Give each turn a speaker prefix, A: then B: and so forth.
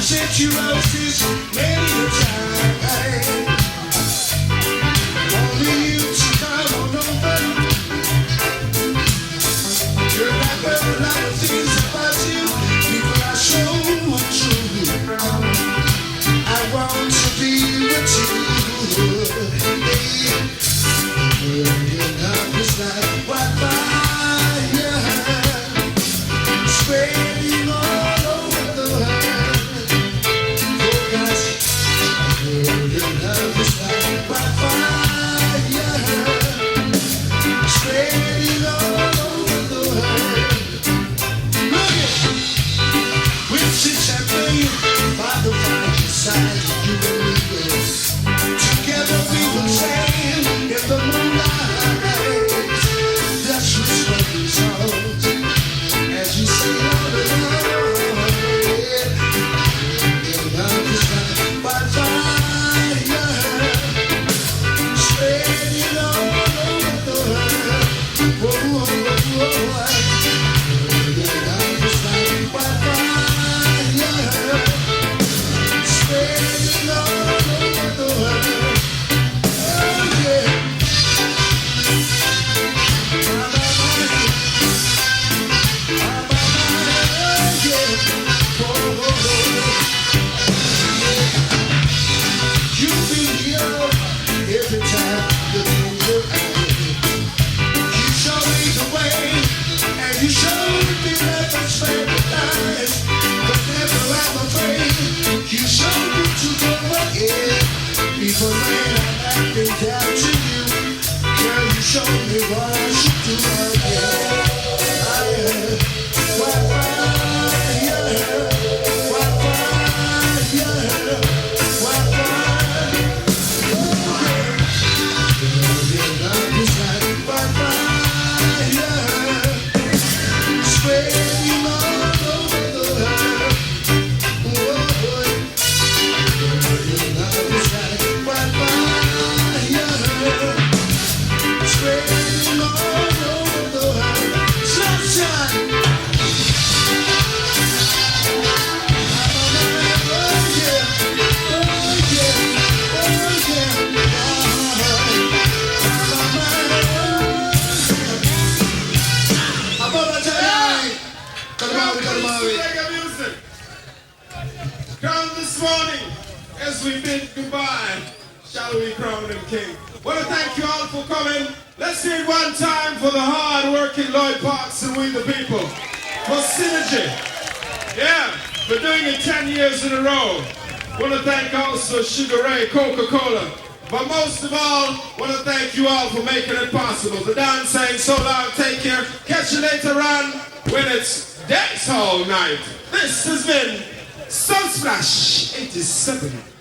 A: sent you roses many a time. Only you to come on over. You're not where a lot of things about you. People are so untrue. I want to be with you. Your love is like wildfire, spreading all over the world. Oh gosh, your love is like wildfire, spreading all over the world. Look it, whiskey champagne by the fireside, you and me. Together we will sail in the moonlight. That's what's what is out as you sail on the road. Your love is like wildfire, spreading all over the world. Whoa, whoa, whoa. Your love is like wildfire, spreading all over the world. Oh yeah. You bring me up every time you move your eye. You show me the way, and you show me that much paradise. But never I'm afraid. You show me to go ahead. Even when I'm acting down to you, girl, you show me what I should do again.
B: Come this morning, as we bid goodbye, shall we crown him king? Want to thank you all for coming. Let's do it one time for the hard-working Lloyd Parks and We the People. For Synergy. Yeah, for doing it 10 years in a row. Want to thank also Sugar Ray, Coca-Cola. But most of all, want to thank you all for making it possible. The dance saying so long, take care. Catch you later on when it's dance hall night. This has been Sunsplash 87.